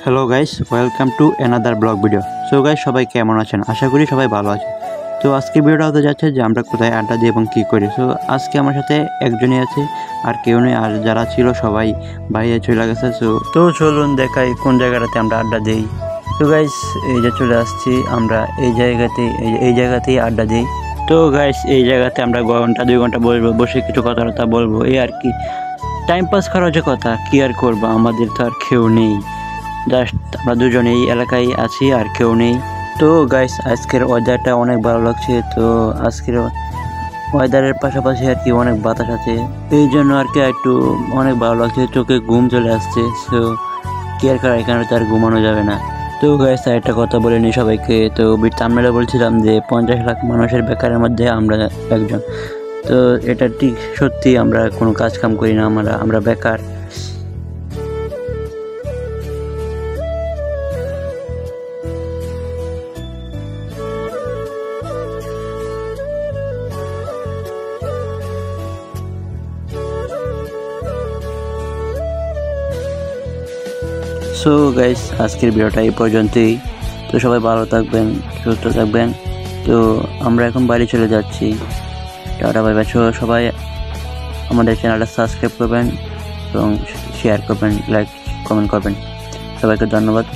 Hello guys, welcome to another blog video. So guys, সবাই কেমন আছেন? আশা করি সবাই ভালো আছে। তো আজকে ভিডিওটা হতে যাচ্ছে যে আমরা কোথায় আড্ডা দিই এবং কী করি। সো আজকে আমার সাথে একজনই আছে, আর কেউ নেই। আর যারা ছিল সবাই বাইরে চলে গেছে। তো চলুন দেখাই কোন জায়গাটাতে আমরা আড্ডা দিই। তো গাইস, এই যে চলে আসছি আমরা এই জায়গাতেই আড্ডা দিই। তো গাইস, এই জায়গাতে আমরা ঘন্টা 2 ঘন্টা বসবো, বসে কিছু কথাবার্তা বলবো, এই আর কি। টাইম পাস করার যে কথা, কি আর করবো, আমাদের তো আর কেউ নেই। জাস্ট আমরা দুজন এই এলাকায় আছি, আর কেউ নেই। তো গাইস, আজকের ওয়েদারটা অনেক ভালো লাগছে। তো আজকের ওয়েদারের পাশাপাশি আর কি অনেক বাতাস আছে, এই জন্য আর কি একটু অনেক ভালো লাগছে। চোখে ঘুম চলে আসছে। সো কি আর করা, এখানে তো আর ঘুমানো যাবে না। তো গাইস, একটা কথা বলে নিই সবাইকে। তো আমরা বলছিলাম যে 50 লাখ মানুষের বেকারের মধ্যে আমরা একজন। তো এটা ঠিক সত্যি, আমরা কোনো কাজ কাম করি না, আমরা বেকার। সো গাইস, আজকের ভিডিওটা এই পর্যন্তই। তো সবাই ভালো থাকবেন, সুস্থ থাকবেন। তো আমরা এখন বাড়ি চলে যাচ্ছি। Tata bye bye. সবাই আমাদের চ্যানেলটা সাবস্ক্রাইব করবেন এবং শেয়ার করবেন, লাইক কমেন্ট করবেন। সবাইকে ধন্যবাদ।